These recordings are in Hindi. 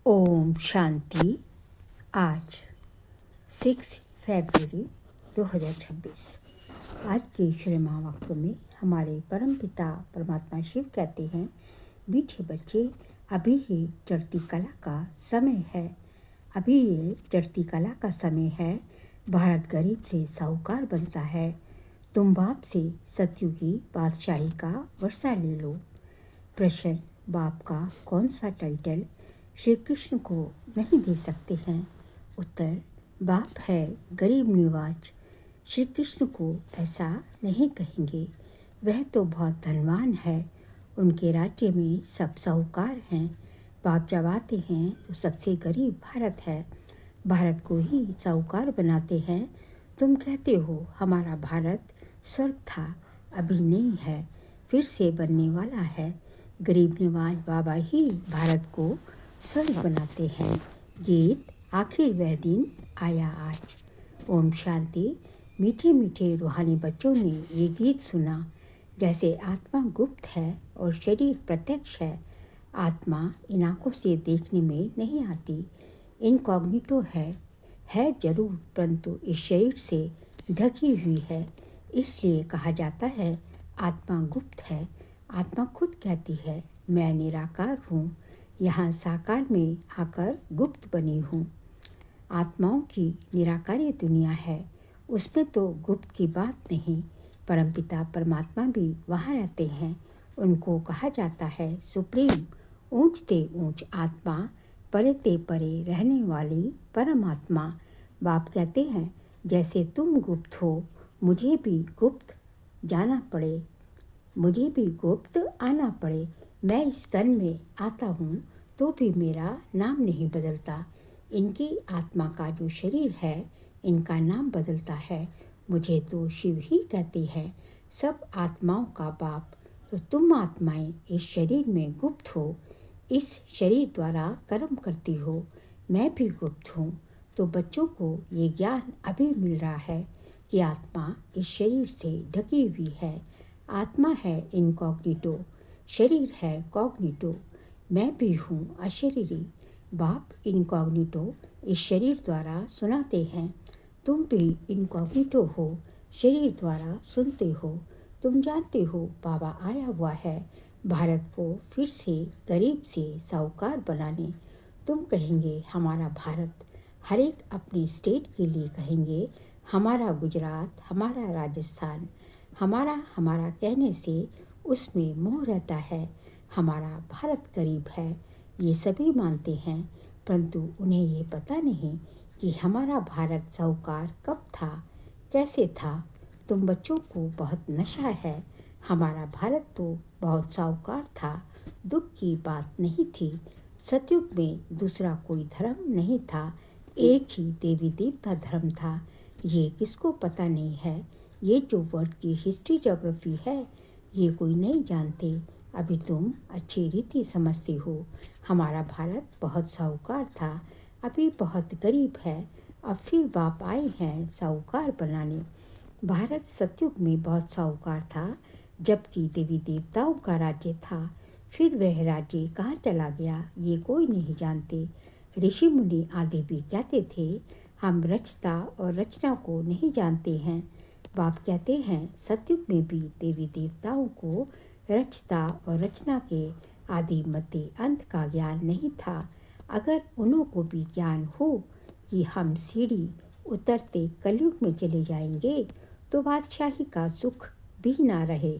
ओम शांति। आज 6 फरवरी 2026। आज के श्री महावाक्य में हमारे परम पिता परमात्मा शिव कहते हैं, मीठे बच्चे, अभी ये चढ़ती कला का समय है। अभी ये चढ़ती कला का समय है। भारत गरीब से साहूकार बनता है। तुम बाप से सतयुगी बादशाही का वर्षा ले लो। प्रश्न, बाप का कौन सा टाइटल श्री कृष्ण को नहीं दे सकते हैं? उत्तर, बाप है गरीब निवाज। श्री कृष्ण को ऐसा नहीं कहेंगे, वह तो बहुत धनवान है। उनके राज्य में सब साहूकार हैं। बाप जब आते हैं तो सबसे गरीब भारत है। भारत को ही साहूकार बनाते हैं। तुम कहते हो हमारा भारत स्वर्ग था, अभी नहीं है, फिर से बनने वाला है। गरीब निवाज बाबा ही भारत को स्वर्ग बनाते हैं। गीत, आखिर वह दिन आया आज। ओम शांति। मीठे मीठे रूहानी बच्चों ने ये गीत सुना। जैसे आत्मा गुप्त है और शरीर प्रत्यक्ष है। आत्मा इन आँखों से देखने में नहीं आती, इनकॉग्निटो है जरूर, परंतु इस शरीर से ढकी हुई है। इसलिए कहा जाता है आत्मा गुप्त है। आत्मा खुद कहती है, मैं निराकार हूँ, यहाँ साकार में आकर गुप्त बनी हूँ। आत्माओं की निराकारी दुनिया है, उसमें तो गुप्त की बात नहीं। परमपिता परमात्मा भी वहाँ रहते हैं। उनको कहा जाता है सुप्रीम, ऊंच ते ऊंच आत्मा, परे ते परे रहने वाली परमात्मा। बाप कहते हैं, जैसे तुम गुप्त हो, मुझे भी गुप्त जाना पड़े, मुझे भी गुप्त आना पड़े। मैं इस तन में आता हूँ तो भी मेरा नाम नहीं बदलता। इनकी आत्मा का जो शरीर है, इनका नाम बदलता है। मुझे तो शिव ही कहते हैं, सब आत्माओं का बाप। तो तुम आत्माएं इस शरीर में गुप्त हो, इस शरीर द्वारा कर्म करती हो। मैं भी गुप्त हूँ। तो बच्चों को ये ज्ञान अभी मिल रहा है कि आत्मा इस शरीर से ढकी हुई है। आत्मा है इनकॉग्निटो, शरीर है कॉग्निटो। मैं भी हूँ अशरीरी। बाप इनकॉग्निटो इस शरीर द्वारा सुनाते हैं। तुम भी इनकॉग्निटो हो, शरीर द्वारा सुनते हो। तुम जानते हो बाबा आया हुआ है भारत को फिर से गरीब से साहूकार बनाने। तुम कहेंगे हमारा भारत, हर एक अपने स्टेट के लिए कहेंगे हमारा गुजरात, हमारा राजस्थान। हमारा कहने से उसमें मोह रहता है। हमारा भारत गरीब है, ये सभी मानते हैं, परंतु उन्हें ये पता नहीं कि हमारा भारत साहूकार कब था, कैसे था। तुम बच्चों को बहुत नशा है। हमारा भारत तो बहुत साहूकार था, दुख की बात नहीं थी। सतयुग में दूसरा कोई धर्म नहीं था, एक ही देवी देवता धर्म था। ये किसको पता नहीं है। ये जो वर्ल्ड की हिस्ट्री ज्योग्राफी है, ये कोई नहीं जानते। अभी तुम अच्छी रीति समझते हो। हमारा भारत बहुत साहूकार था, अभी बहुत गरीब है। अब फिर बाप आए हैं साहूकार बनाने। भारत सतयुग में बहुत साहूकार था, जबकि देवी देवताओं का राज्य था। फिर वह राज्य कहाँ चला गया, ये कोई नहीं जानते। ऋषि मुनि आदि भी कहते थे, हम रचता और रचना को नहीं जानते हैं। बाप कहते हैं, सतयुग में भी देवी देवताओं को रचता और रचना के आदि मध्य अंत का ज्ञान नहीं था। अगर उन्हों को भी ज्ञान हो कि हम सीढ़ी उतरते कलयुग में चले जाएंगे, तो बादशाही का सुख भी ना रहे,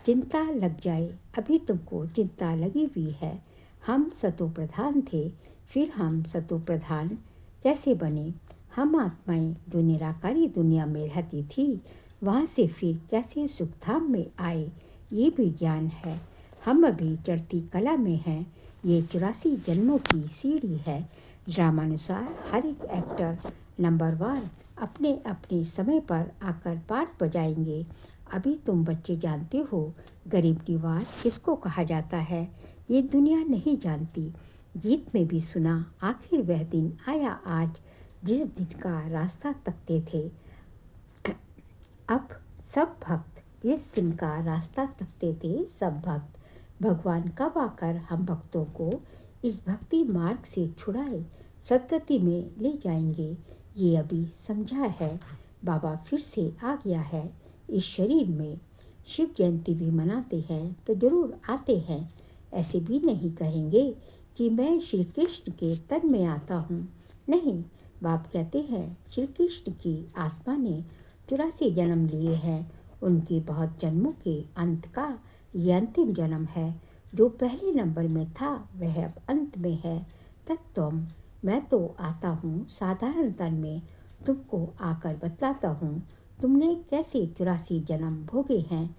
चिंता लग जाए। अभी तुमको चिंता लगी हुई है। हम सतो प्रधान थे, फिर हम सतो प्रधान कैसे बने? हम आत्माएं जो निराकारी दुनिया में रहती थी, वहाँ से फिर कैसे सुखधाम में आए, ये भी ज्ञान है। हम अभी चढ़ती कला में हैं। ये 84 जन्मों की सीढ़ी है। ड्रामानुसार हर एक एक्टर नंबरवार अपने अपने समय पर आकर पाठ बजाएंगे। अभी तुम बच्चे जानते हो गरीब निवाज किसको कहा जाता है, ये दुनिया नहीं जानती। गीत में भी सुना, आखिर वह दिन आया आज, जिस दिन का रास्ता तकते थे। अब सब भक्त जिस दिन का रास्ता तकते थे, सब भक्त भगवान कब आकर हम भक्तों को इस भक्ति मार्ग से छुड़ाए सदगति में ले जाएंगे। ये अभी समझा है। बाबा फिर से आ गया है इस शरीर में। शिव जयंती भी मनाते हैं तो जरूर आते हैं। ऐसे भी नहीं कहेंगे कि मैं श्री कृष्ण के तन में आता हूँ। नहीं, बाप कहते हैं श्री कृष्ण की आत्मा ने 84 जन्म लिए हैं। उनके बहुत जन्मों के अंत का ये अंतिम जन्म है। जो पहले नंबर में था वह अब अंत में है। तत्वम, मैं तो आता हूँ साधारण तन में। तुमको आकर बतलाता हूँ तुमने कैसे 84 जन्म भोगे हैं।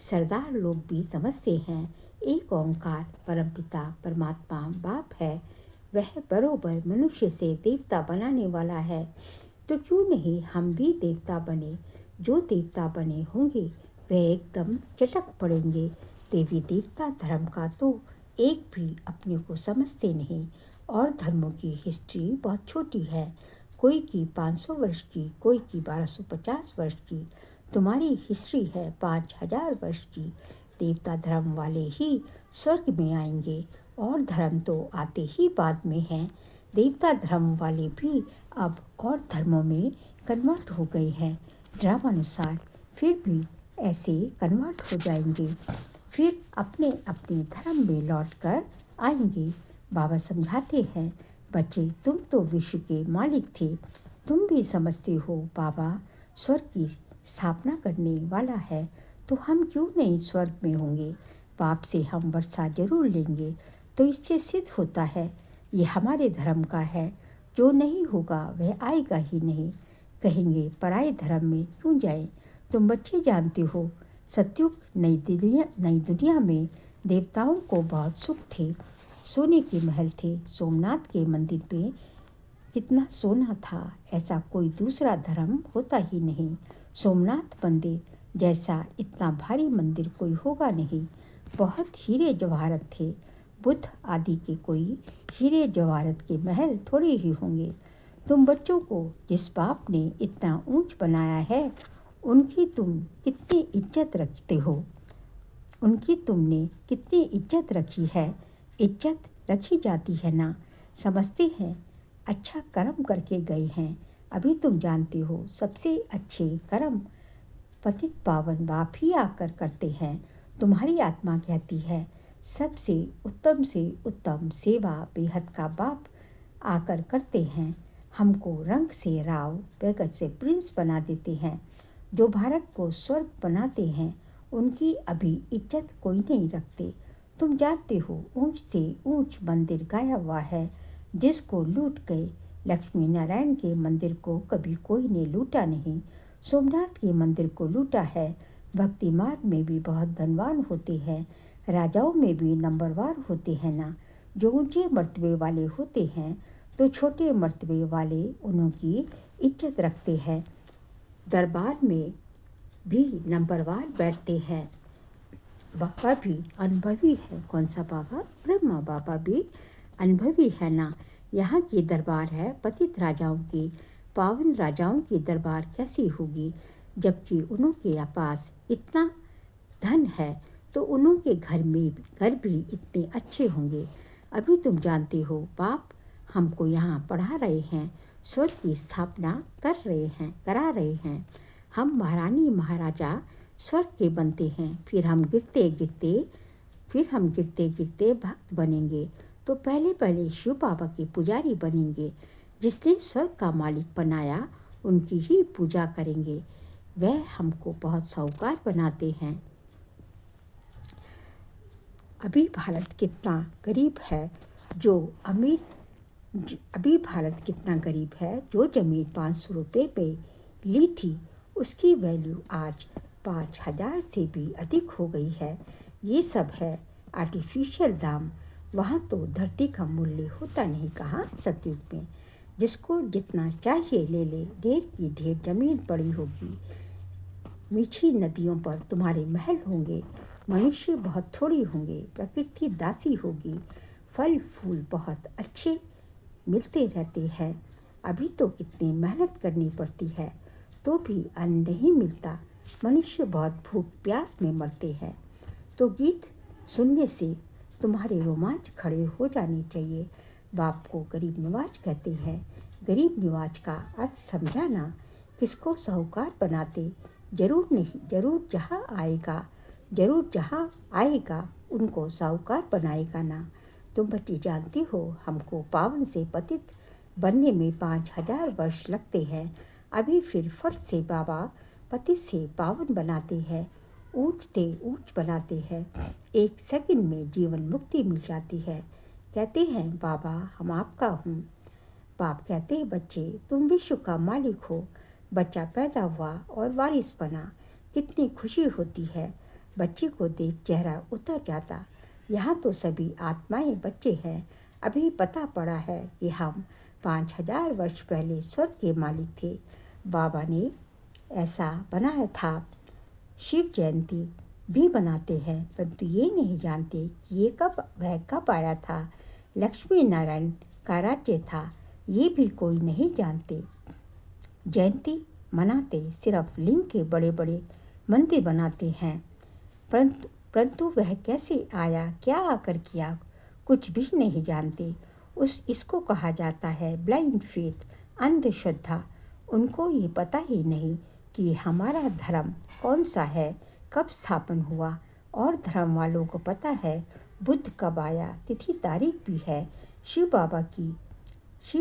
सरदार लोग भी समझते हैं एक ओंकार परमपिता परमात्मा बाप है। वह बरोबर मनुष्य से देवता बनाने वाला है। तो क्यों नहीं हम भी देवता बने। जो देवता बने होंगे वे एकदम चटक पड़ेंगे। देवी देवता धर्म का तो एक भी अपने को समझते नहीं। और धर्मों की हिस्ट्री बहुत छोटी है। कोई की 500 वर्ष की, कोई की 1250 वर्ष की। तुम्हारी हिस्ट्री है 5000 वर्ष की। देवता धर्म वाले ही स्वर्ग में आएंगे और धर्म तो आते ही बाद में हैं। देवता धर्म वाले भी अब और धर्मों में कन्वर्ट हो गए हैं। ड्रामानुसार फिर भी ऐसे कन्वर्ट हो जाएंगे, फिर अपने अपने धर्म में लौटकर आएंगे। बाबा समझाते हैं बच्चे, तुम तो विश्व के मालिक थे। तुम भी समझते हो बाबा स्वर्ग की स्थापना करने वाला है। तो हम क्यों नहीं स्वर्ग में होंगे। बाप से हम वर्षा जरूर लेंगे। तो इससे सिद्ध होता है ये हमारे धर्म का है। जो नहीं होगा वह आएगा ही नहीं। कहेंगे पराए धर्म में क्यों जाए। तुम बच्चे जानते हो सतयुग नई दुनिया में देवताओं को बहुत सुख थे। सोने के महल थे। सोमनाथ के मंदिर में कितना सोना था। ऐसा कोई दूसरा धर्म होता ही नहीं। सोमनाथ मंदिर जैसा इतना भारी मंदिर कोई होगा नहीं। बहुत हीरे जवाहरत थे। बुद्ध आदि के कोई हीरे जवाहरत के महल थोड़े ही होंगे। तुम बच्चों को जिस बाप ने इतना ऊंच बनाया है उनकी तुम कितनी इज्जत रखते हो। उनकी तुमने कितनी इज्जत रखी है। इज्जत रखी जाती है ना। समझते हैं अच्छा कर्म करके गए हैं। अभी तुम जानते हो सबसे अच्छे कर्म पतित पावन बाप ही आकर करते हैं। तुम्हारी आत्मा कहती है सबसे उत्तम सेवा बेहद का बाप आकर करते हैं। हमको रंग से राव, बेगत से प्रिंस बना देते हैं। जो भारत को स्वर्ग बनाते हैं उनकी अभी इज्जत कोई नहीं रखते। तुम जानते हो ऊंच से ऊंच मंदिर गाया हुआ है जिसको लूट गए। लक्ष्मी नारायण के मंदिर को कभी कोई ने लूटा नहीं। सोमनाथ के मंदिर को लूटा है। भक्ति मार्ग में भी बहुत धनवान होते हैं। राजाओं में भी नंबरवार होते हैं ना। जो ऊंचे मर्तबे वाले होते हैं तो छोटे मर्तबे वाले उनकी इज्जत रखते हैं। दरबार में भी नंबरवार बैठते हैं। बाबा भी अनुभवी है। कौन सा बाबा? ब्रह्मा बाबा भी अनुभवी है ना। यहाँ की दरबार है पतित राजाओं की। पावन राजाओं की दरबार कैसी होगी। जबकि उनके पास इतना धन है तो उनके घर भी इतने अच्छे होंगे। अभी तुम जानते हो बाप हमको यहाँ पढ़ा रहे हैं। स्वर्ग की स्थापना करा रहे हैं। हम महारानी महाराजा स्वर्ग के बनते हैं। फिर हम गिरते गिरते भक्त बनेंगे। तो पहले शिव बाबा के पुजारी बनेंगे। जिसने स्वर्ग का मालिक बनाया उनकी ही पूजा करेंगे। वह हमको बहुत साहूकार बनाते हैं। अभी भारत कितना गरीब है। जो ज़मीन 500 रुपये में ली थी उसकी वैल्यू आज 5000 से भी अधिक हो गई है। ये सब है आर्टिफिशियल दाम। वहाँ तो धरती का मूल्य होता नहीं। कहाँ सतयुग में जिसको जितना चाहिए ले ले। ढेर की ढेर जमीन पड़ी होगी। मीठी नदियों पर तुम्हारे महल होंगे। मनुष्य बहुत थोड़ी होंगे। प्रकृति दासी होगी। फल फूल बहुत अच्छे मिलते रहते हैं। अभी तो कितनी मेहनत करनी पड़ती है तो भी अन्न नहीं मिलता। मनुष्य बहुत भूख प्यास में मरते हैं। तो गीत सुनने से तुम्हारे रोमांच खड़े हो जाने चाहिए। बाप को गरीब नवाज कहते हैं। गरीब नवाज का अर्थ समझा ना। किसको साहूकार बनाते? जरूर नहीं, जरूर जहाँ आएगा उनको साहूकार बनाएगा ना। तुम बच्ची जानती हो, हमको पावन से पतित बनने में 5000 वर्ष लगते हैं। अभी फिर फट से बाबा पतित से पावन बनाते हैं, ऊंचते ऊंच बनाते हैं। 1 सेकंड में जीवन मुक्ति मिल जाती है। कहते हैं बाबा हम आपका हूँ। बाप कहते हैं बच्चे तुम विश्व का मालिक हो। बच्चा पैदा हुआ और वारिस बना, कितनी खुशी होती है। बच्चे को देख चेहरा उतर जाता। यहाँ तो सभी आत्माएं बच्चे हैं। अभी पता पड़ा है कि हम 5000 वर्ष पहले स्वर्ग के मालिक थे। बाबा ने ऐसा बनाया था। शिव जयंती भी मनाते हैं, परंतु ये नहीं जानते कि ये वह कब आया था। लक्ष्मी नारायण का राज्य था, ये भी कोई नहीं जानते। जयंती मनाते सिर्फ लिंग के बड़े बड़े मंदिर बनाते हैं, परंतु वह कैसे आया, क्या आकर किया, कुछ भी नहीं जानते। इसको कहा जाता है ब्लाइंड फेथ, अंधश्रद्धा। उनको ये पता ही नहीं कि हमारा धर्म कौन सा है, कब स्थापन हुआ। और धर्म वालों को पता है बुद्ध कब आया, तिथि तारीख भी है। शिव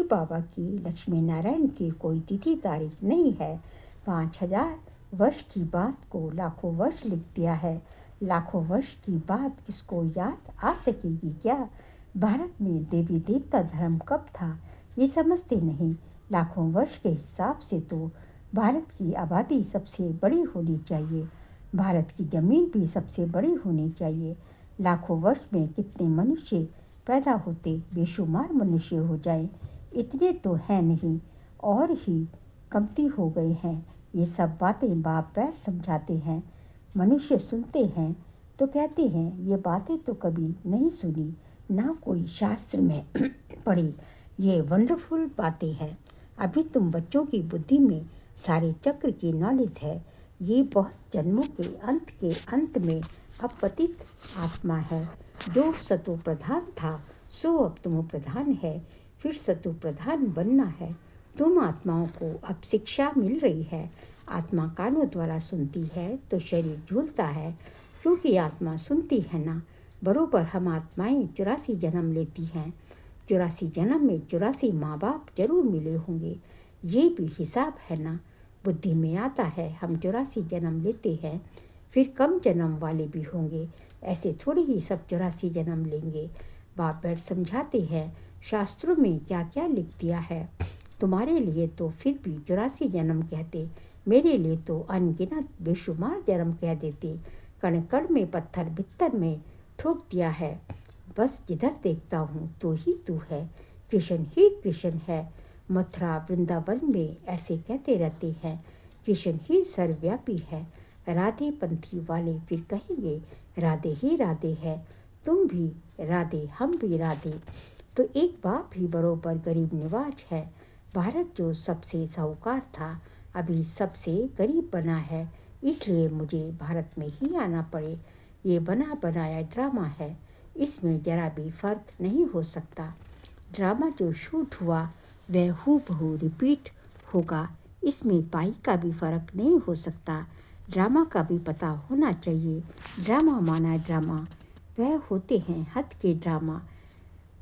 बाबा की लक्ष्मी नारायण की कोई तिथि तारीख नहीं है। 5000 वर्ष की बात को लाखों वर्ष लिख दिया है। लाखों वर्ष की बात किसको याद आ सकेगी क्या? भारत में देवी देवता धर्म कब था ये समझते नहीं। लाखों वर्ष के हिसाब से तो भारत की आबादी सबसे बड़ी होनी चाहिए। भारत की ज़मीन भी सबसे बड़ी होनी चाहिए। लाखों वर्ष में कितने मनुष्य पैदा होते, बेशुमार मनुष्य हो जाए। इतने तो हैं नहीं, और ही कमती हो गए हैं। ये सब बातें बाप बैठ समझाते हैं। मनुष्य सुनते हैं तो कहते हैं ये बातें तो कभी नहीं सुनी, ना कोई शास्त्र में पढ़ी। ये वंडरफुल बातें हैं। अभी तुम बच्चों की बुद्धि में सारे चक्र की नॉलेज है। ये बहुत जन्मों के अंत में अपतित आत्मा है। जो सतो प्रधान था सो अब तुम प्रधान है, फिर सतो प्रधान बनना है। तुम आत्माओं को अब शिक्षा मिल रही है। आत्मा कानों द्वारा सुनती है तो शरीर झूलता है, क्योंकि आत्मा सुनती है ना। बरोबर हम आत्माएं 84 जन्म लेती हैं। 84 जन्म में 84 माँ बाप जरूर मिले होंगे। ये भी हिसाब है ना। बुद्धि में आता है हम 84 जन्म लेते हैं, फिर कम जन्म वाले भी होंगे। ऐसे थोड़ी ही सब 84 जन्म लेंगे। बाप बैठ समझाते हैं शास्त्रों में क्या क्या लिख दिया है। तुम्हारे लिए तो फिर भी 84 जन्म कहते, मेरे लिए तो अनगिनत बेशुमार जन्म कह देते। कण कण में पत्थर बित्तर में ठोक दिया है। बस जिधर देखता हूँ तो ही तू है, कृष्ण ही कृष्ण है। मथुरा वृंदावन में ऐसे कहते रहते हैं, कृष्ण ही सर्वव्यापी है। राधे पंथी वाले फिर कहेंगे राधे ही राधे है। तुम भी राधे, हम भी राधे। तो एक बाप भी बरोबर गरीब निवाज है। भारत जो सबसे साहूकार था अभी सबसे गरीब बना है, इसलिए मुझे भारत में ही आना पड़े। ये बना बनाया ड्रामा है, इसमें जरा भी फर्क नहीं हो सकता। ड्रामा जो शूट हुआ वह हूबहू रिपीट होगा, इसमें पाई का भी फर्क नहीं हो सकता। ड्रामा का भी पता होना चाहिए। ड्रामा माना ड्रामा, वह होते हैं हद के ड्रामा।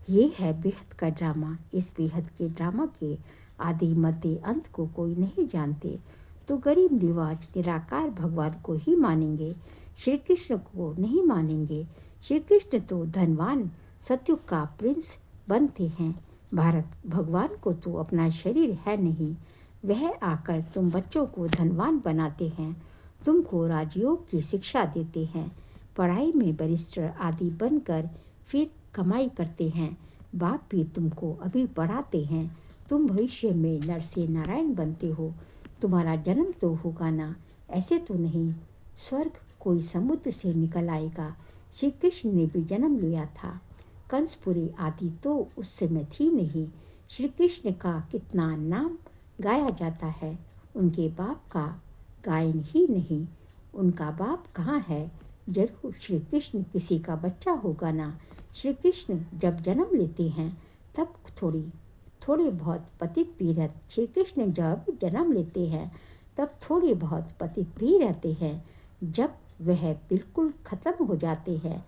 ये है बेहद का ड्रामा। इस बेहद के ड्रामा के आदि मध्य अंत को कोई नहीं जानते, तो गरीब निवाज निराकार भगवान को ही मानेंगे, श्री कृष्ण को नहीं मानेंगे। श्री कृष्ण तो धनवान सतयुग का प्रिंस बनते हैं। भारत भगवान को तो अपना शरीर है नहीं, वह आकर तुम बच्चों को धनवान बनाते हैं, तुमको राजयोग की शिक्षा देते हैं, पढ़ाई में बैरिस्टर आदि बनकर फिर कमाई करते हैं। बाप भी तुमको अभी पढ़ाते हैं, तुम भविष्य में नर से नारायण बनते हो। तुम्हारा जन्म तो होगा ना, ऐसे तो नहीं स्वर्ग कोई समुद्र से निकल आएगा। श्री कृष्ण ने भी जन्म लिया था। कंसपुरी आदि तो उस समय थी नहीं। श्री कृष्ण का कितना नाम गाया जाता है, उनके बाप का गायन ही नहीं। उनका बाप कहाँ है? जरूर श्री कृष्ण किसी का बच्चा होगा ना। श्री कृष्ण जब जन्म लेते हैं तब थोड़े बहुत पतित भी रहते। श्री कृष्ण जब जन्म लेते हैं तब थोड़े बहुत पतित भी रहते हैं। जब वह बिल्कुल खत्म हो जाते हैं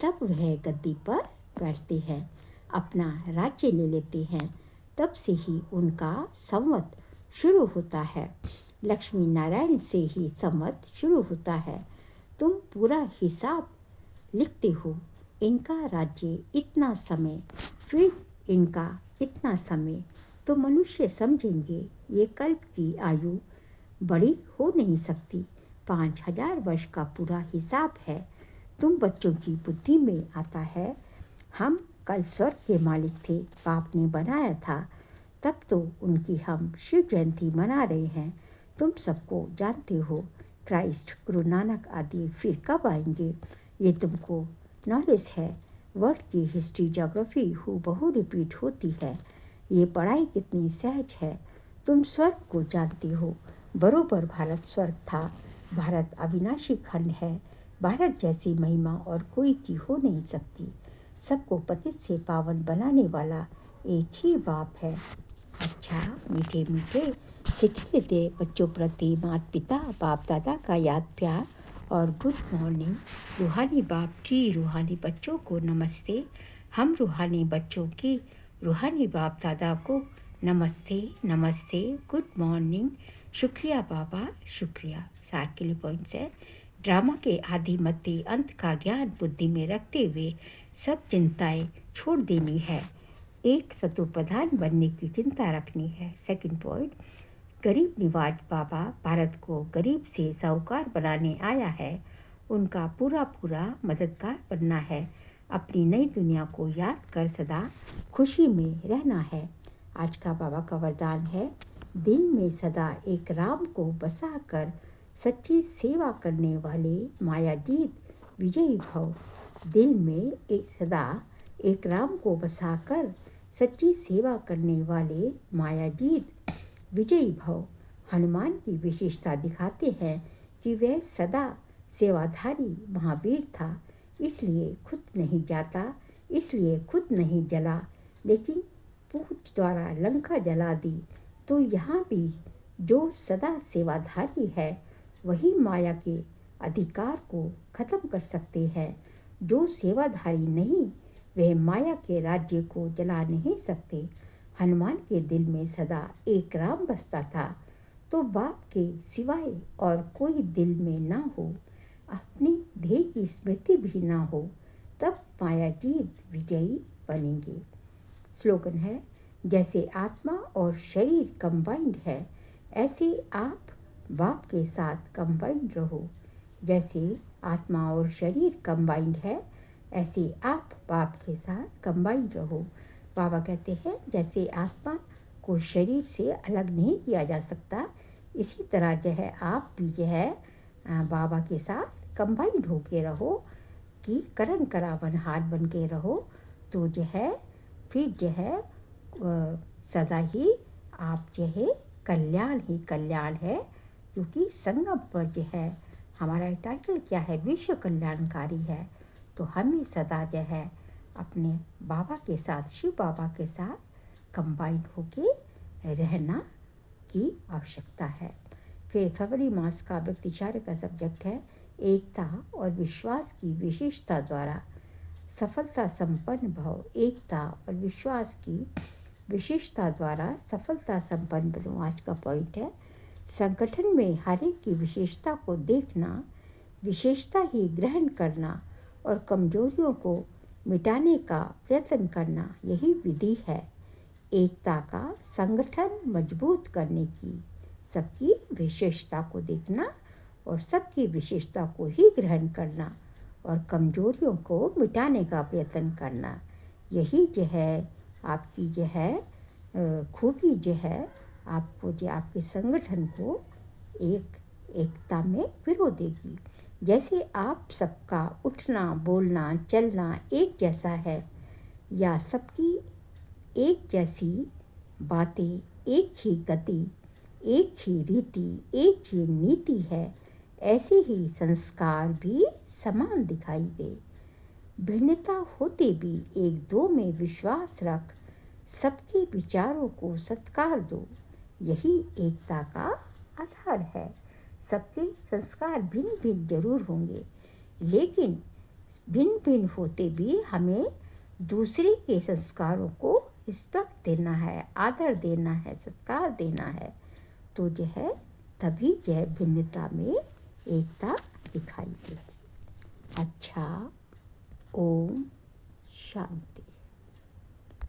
तब वह गद्दी पर बैठते हैं, अपना राज्य ले लेते हैं। तब से ही उनका संवत शुरू होता है। लक्ष्मी नारायण से ही संवत शुरू होता है। तुम पूरा हिसाब लिखते हो, इनका राज्य इतना समय, फिर इनका इतना समय, तो मनुष्य समझेंगे ये कल्प की आयु बड़ी हो नहीं सकती। 5000 वर्ष का पूरा हिसाब है। तुम बच्चों की बुद्धि में आता है हम कल स्वर्ग के मालिक थे, बाप ने बनाया था, तब तो उनकी हम शिव जयंती मना रहे हैं। तुम सबको जानते हो क्राइस्ट, गुरु नानक आदि फिर कब आएंगे, ये तुमको नॉलेज है। वर्ल्ड की हिस्ट्री, ज्योग्राफी हूबहू रिपीट होती है। ये पढ़ाई कितनी सहज है। तुम स्वर्ग को जानते हो, बरोबर भारत स्वर्ग था। भारत अविनाशी खंड है। भारत जैसी महिमा और कोई की हो नहीं सकती। सबको पतित से पावन बनाने वाला एक ही बाप है। अच्छा, मीठे मीठे सिक्के दे बच्चों प्रति माता पिता बाप दादा का याद प्यार और गुड मॉर्निंग। रूहानी बाप की रूहानी बच्चों को नमस्ते। हम रूहानी बच्चों की रूहानी बाप दादा को नमस्ते नमस्ते, गुड मॉर्निंग। शुक्रिया बाबा, शुक्रिया। सार के लिए पॉइंट्स है। ड्रामा के आदि मध्य अंत का ज्ञान बुद्धि में रखते हुए सब चिंताएं छोड़ देनी है। एक सतु प्रधान बनने की चिंता रखनी है। सेकंड पॉइंट, गरीब निवाज बाबा भारत को गरीब से साहूकार बनाने आया है। उनका पूरा मददगार बनना है। अपनी नई दुनिया को याद कर सदा खुशी में रहना है। आज का बाबा का वरदान है, दिल में सदा एक राम को बसा कर सच्ची सेवा करने वाले मायाजीत विजयी भव। दिल में सदा एक राम को बसाकर सच्ची सेवा करने वाले मायाजीत विजयी भव। हनुमान की विशेषता दिखाते हैं कि वह सदा सेवाधारी महावीर था, इसलिए खुद नहीं जाता, इसलिए खुद नहीं जला, लेकिन पूछ द्वारा लंका जला दी। तो यहाँ भी जो सदा सेवाधारी है वही माया के अधिकार को खत्म कर सकते हैं। जो सेवाधारी नहीं वह माया के राज्य को जला नहीं सकते। हनुमान के दिल में सदा एक राम बसता था। तो बाप के सिवाय और कोई दिल में ना हो, अपनी ध्येय की स्मृति भी ना हो, तब मायाजीत विजयी बनेंगे। स्लोगन है, जैसे आत्मा और शरीर कंबाइंड है, ऐसे आप बाप के साथ कंबाइंड रहो। जैसे आत्मा और शरीर कंबाइंड है, ऐसे आप बाप के साथ कंबाइंड रहो। बाबा कहते हैं जैसे आत्मा को शरीर से अलग नहीं किया जा सकता, इसी तरह जो है आप भी जो है बाबा के साथ कंबाइंड होके रहो, कि करण करावन हाथ बन के रहो। तो जो है फिर जो है सदा ही आप जो है कल्याण ही कल्याण है। क्योंकि संगम पर जो है हमारा टाइटल क्या है, विश्व कल्याणकारी है। तो हमें सदा जो है अपने बाबा के साथ, शिव बाबा के साथ कंबाइंड होके रहना की आवश्यकता है। फिर फरवरी मास का व्यक्तिचार्य का सब्जेक्ट है, एकता और विश्वास की विशेषता द्वारा सफलता संपन्न भव। एकता और विश्वास की विशेषता द्वारा सफलता संपन्न बनो। आज का पॉइंट है, संगठन में हर एक की विशेषता को देखना, विशेषता ही ग्रहण करना और कमजोरियों को मिटाने का प्रयत्न करना, यही विधि है एकता का संगठन मजबूत करने की। सबकी विशेषता को देखना और सबकी विशेषता को ही ग्रहण करना और कमजोरियों को मिटाने का प्रयत्न करना, यही जो है आपकी जो है खूबी जो है आपको जो आपके संगठन को एकता में पिरो देगी। जैसे आप सबका उठना बोलना चलना एक जैसा है, या सबकी एक जैसी बातें, एक ही गति, एक ही रीति, एक ही नीति है, ऐसे ही संस्कार भी समान दिखाई दे। भिन्नता होते भी एक दो में विश्वास रख, सबके विचारों को सत्कार दो, यही एकता का आधार है। सबके संस्कार भिन्न भिन्न जरूर होंगे, लेकिन भिन्न भिन्न होते भी हमें दूसरे के संस्कारों को रिस्पेक्ट देना है, आदर देना है, सत्कार देना है। तो जो है तभी जो है भिन्नता में एकता दिखाई देगी। अच्छा, ओम शांति।